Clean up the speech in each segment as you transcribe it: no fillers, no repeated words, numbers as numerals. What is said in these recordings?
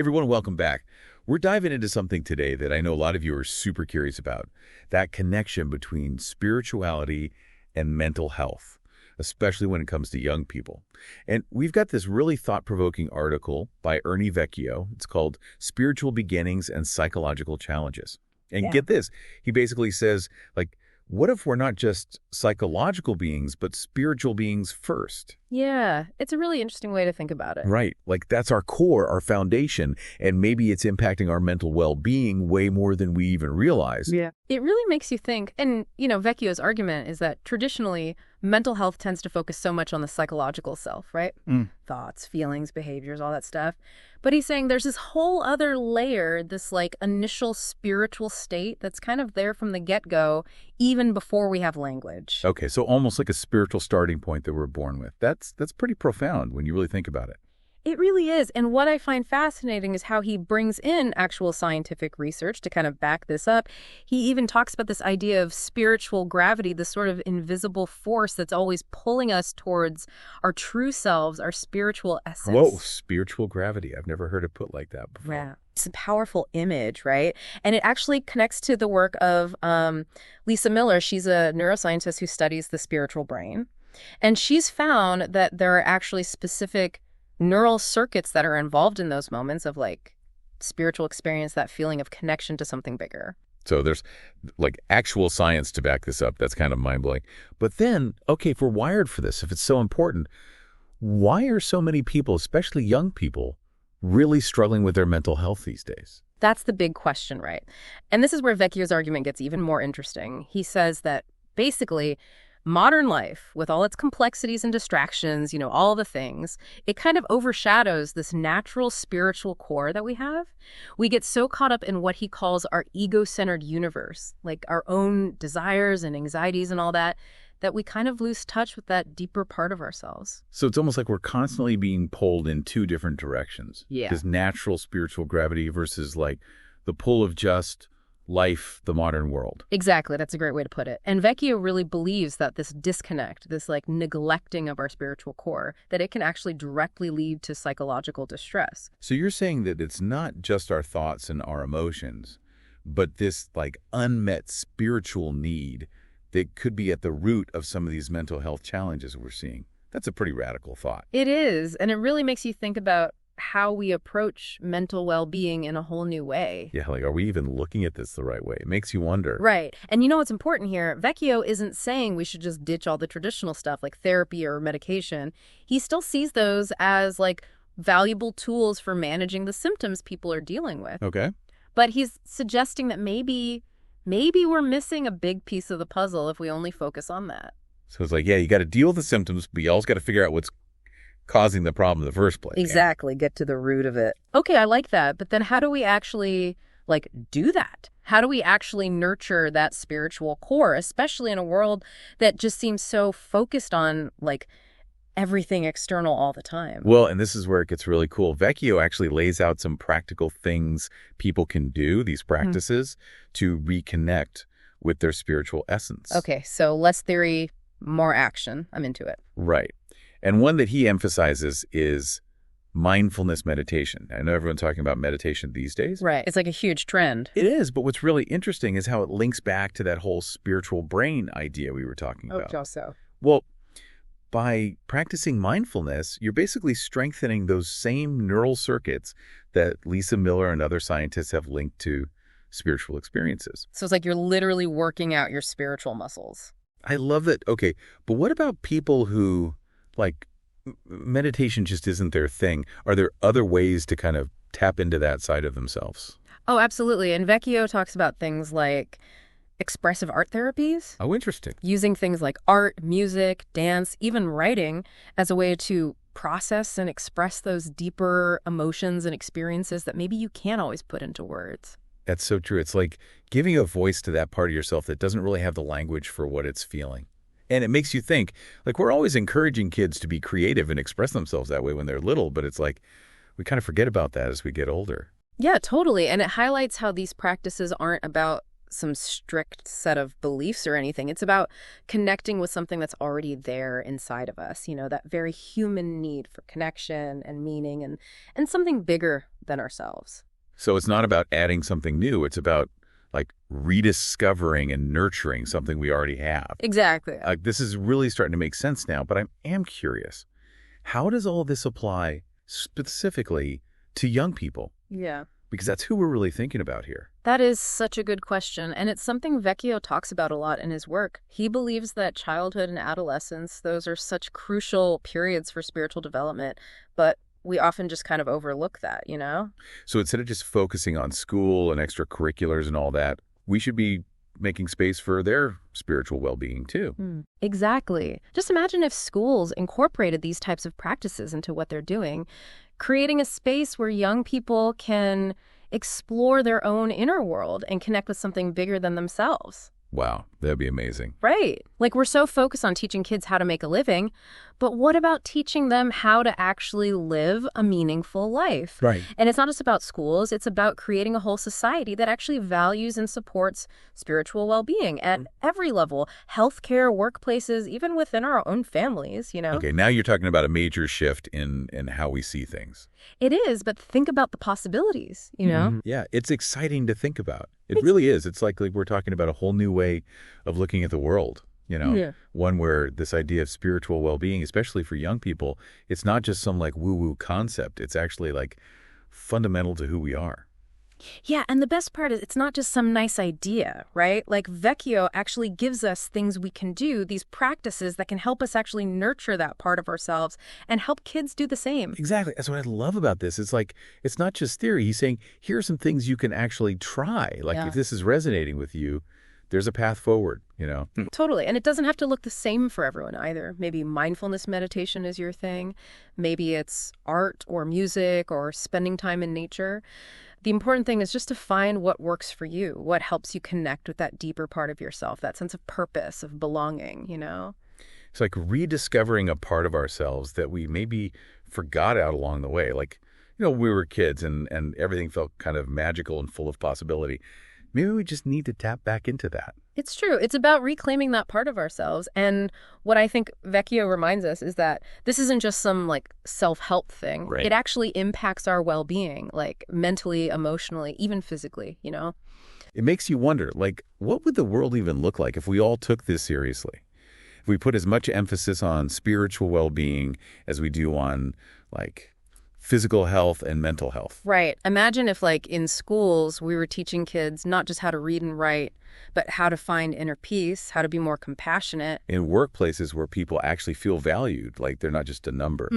everyone, welcome back. We're diving into something today that I know a lot of you are super curious about, that connection between spirituality and mental health, especially when it comes to young people. And we've got this really thought-provoking article by Ernie Vecchio. It's called Spiritual Beginnings and Psychological Challenges. And get this, he basically says, what if we're not just psychological beings, but spiritual beings first? Yeah, it's a really interesting way to think about it. Right. That's our core, our foundation, and maybe it's impacting our mental well-being way more than we even realize. Yeah. It really makes you think, and, Vecchio's argument is that traditionally, mental health tends to focus so much on the psychological self, right? Thoughts, feelings, behaviors, all that stuff. But he's saying there's this whole other layer, this initial spiritual state that's kind of there from the get-go, even before we have language. Okay, so almost like a spiritual starting point that we're born with. That's pretty profound when you really think about it. It really is. And what I find fascinating is how he brings in actual scientific research to kind of back this up. He even talks about this idea of spiritual gravity, this sort of invisible force that's always pulling us towards our true selves, our spiritual essence. Whoa, spiritual gravity. I've never heard it put like that before. Yeah. It's a powerful image, right? And it actually connects to the work of Lisa Miller. She's a neuroscientist who studies the spiritual brain. And she's found that there are actually specific neural circuits that are involved in those moments of spiritual experience, that feeling of connection to something bigger. So there's actual science to back this up. That's kind of mind-blowing. But then, okay, if we're wired for this, if it's so important, why are so many people, especially young people, really struggling with their mental health these days? That's the big question, right? And this is where Vecchio's argument gets even more interesting. He says that basically modern life, with all its complexities and distractions, all the things, it kind of overshadows this natural spiritual core that we have. We get so caught up in what he calls our ego-centered universe, our own desires and anxieties and all that, that we kind of lose touch with that deeper part of ourselves. So it's almost like we're constantly being pulled in two different directions. Yeah. This natural spiritual gravity versus the pull of just life, the modern world. Exactly. That's a great way to put it. And Vecchio really believes that this disconnect, this neglecting of our spiritual core, that it can actually directly lead to psychological distress. So you're saying that it's not just our thoughts and our emotions, but this unmet spiritual need that could be at the root of some of these mental health challenges we're seeing. That's a pretty radical thought. It is. And it really makes you think about how we approach mental well-being in a whole new way. Yeah, are we even looking at this the right way? It makes you wonder. Right. And what's important here? Vecchio isn't saying we should just ditch all the traditional stuff like therapy or medication. He still sees those as valuable tools for managing the symptoms people are dealing with. Okay. But he's suggesting that maybe we're missing a big piece of the puzzle if we only focus on that. So it's you got to deal with the symptoms, but you also got to figure out what's causing the problem in the first place. Exactly. Get to the root of it. Okay, I like that. But then how do we actually do that? How do we actually nurture that spiritual core, especially in a world that just seems so focused on everything external all the time? Well, and this is where it gets really cool. Vecchio actually lays out some practical things people can do, these practices, to reconnect with their spiritual essence. Okay, so less theory, more action. I'm into it. Right. And one that he emphasizes is mindfulness meditation. I know everyone's talking about meditation these days. Right. It's a huge trend. It is, but what's really interesting is how it links back to that whole spiritual brain idea we were talking about. Oh, so. Well, by practicing mindfulness, you're basically strengthening those same neural circuits that Lisa Miller and other scientists have linked to spiritual experiences. So it's you're literally working out your spiritual muscles. I love that. Okay, but what about people who meditation just isn't their thing? Are there other ways to kind of tap into that side of themselves? Oh, absolutely. And Vecchio talks about things like expressive art therapies. Oh, interesting. Using things like art, music, dance, even writing as a way to process and express those deeper emotions and experiences that maybe you can't always put into words. That's so true. It's giving a voice to that part of yourself that doesn't really have the language for what it's feeling. And it makes you think, we're always encouraging kids to be creative and express themselves that way when they're little, but it's we kind of forget about that as we get older. Yeah, totally. And it highlights how these practices aren't about some strict set of beliefs or anything. It's about connecting with something that's already there inside of us, that very human need for connection and meaning and something bigger than ourselves. So it's not about adding something new. It's about like rediscovering and nurturing something we already have. Exactly. This is really starting to make sense now, but I am curious. How does all this apply specifically to young people? Yeah. Because that's who we're really thinking about here. That is such a good question, and it's something Vecchio talks about a lot in his work. He believes that childhood and adolescence, those are such crucial periods for spiritual development, but we often just kind of overlook that, you know? So instead of just focusing on school and extracurriculars and all that, we should be making space for their spiritual well-being too. Exactly. Just imagine if schools incorporated these types of practices into what they're doing, creating a space where young people can explore their own inner world and connect with something bigger than themselves. Wow, that'd be amazing. Right. Like, we're so focused on teaching kids how to make a living, but what about teaching them how to actually live a meaningful life? Right. And it's not just about schools, it's about creating a whole society that actually values and supports spiritual well-being at every level, healthcare, workplaces, even within our own families, you know? Okay, now you're talking about a major shift in how we see things. It is, but think about the possibilities, you know? Yeah, it's exciting to think about. It really is. It's like we're talking about a whole new way of looking at the world, you know? Yeah. One where this idea of spiritual well-being, especially for young people, it's not just some like woo-woo concept. It's actually like fundamental to who we are. Yeah, and the best part is it's not just some nice idea, right? Like, Vecchio actually gives us things we can do, these practices that can help us actually nurture that part of ourselves and help kids do the same. Exactly. That's what I love about this. It's like, it's not just theory. He's saying, here are some things you can actually try. Like, Yeah. if this is resonating with you, there's a path forward, you know? Totally. And it doesn't have to look the same for everyone either. Maybe mindfulness meditation is your thing. Maybe it's art or music or spending time in nature. The important thing is just to find what works for you, what helps you connect with that deeper part of yourself, that sense of purpose, of belonging, you know? It's like rediscovering a part of ourselves that we maybe forgot out along the way. Like, you know, we were kids and everything felt kind of magical and full of possibility. Maybe we just need to tap back into that. It's true. It's about reclaiming that part of ourselves. And what I think Vecchio reminds us is that this isn't just some like self-help thing. Right. It actually impacts our well-being, like mentally, emotionally, even physically, you know? It makes you wonder, like, what would the world even look like if we all took this seriously? If we put as much emphasis on spiritual well-being as we do on, like, physical health and mental health. Right. Imagine if, like, in schools, we were teaching kids not just how to read and write, but how to find inner peace, how to be more compassionate. In workplaces where people actually feel valued, like they're not just a number.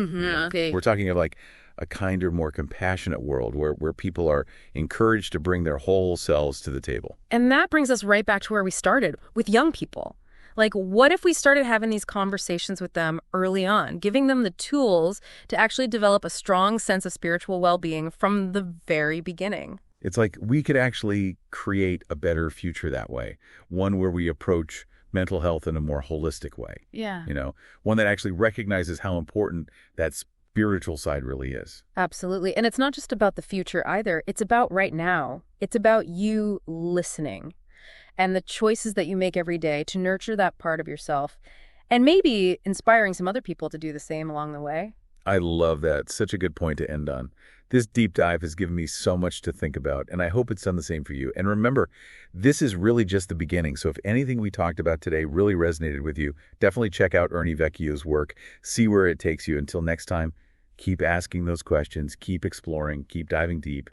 Okay. We're talking of like a kinder, more compassionate world where people are encouraged to bring their whole selves to the table. And that brings us right back to where we started, with young people. Like, what if we started having these conversations with them early on, giving them the tools to actually develop a strong sense of spiritual well-being from the very beginning? It's like we could actually create a better future that way, one where we approach mental health in a more holistic way. Yeah. You know, one that actually recognizes how important that spiritual side really is. Absolutely. And it's not just about the future either. It's about right now. It's about you listening and the choices that you make every day to nurture that part of yourself and maybe inspiring some other people to do the same along the way. I love that. Such a good point to end on. This deep dive has given me so much to think about, and I hope it's done the same for you. And remember, this is really just the beginning. So if anything we talked about today really resonated with you, definitely check out Ernie Vecchio's work, see where it takes you. Until next time, keep asking those questions, keep exploring, keep diving deep.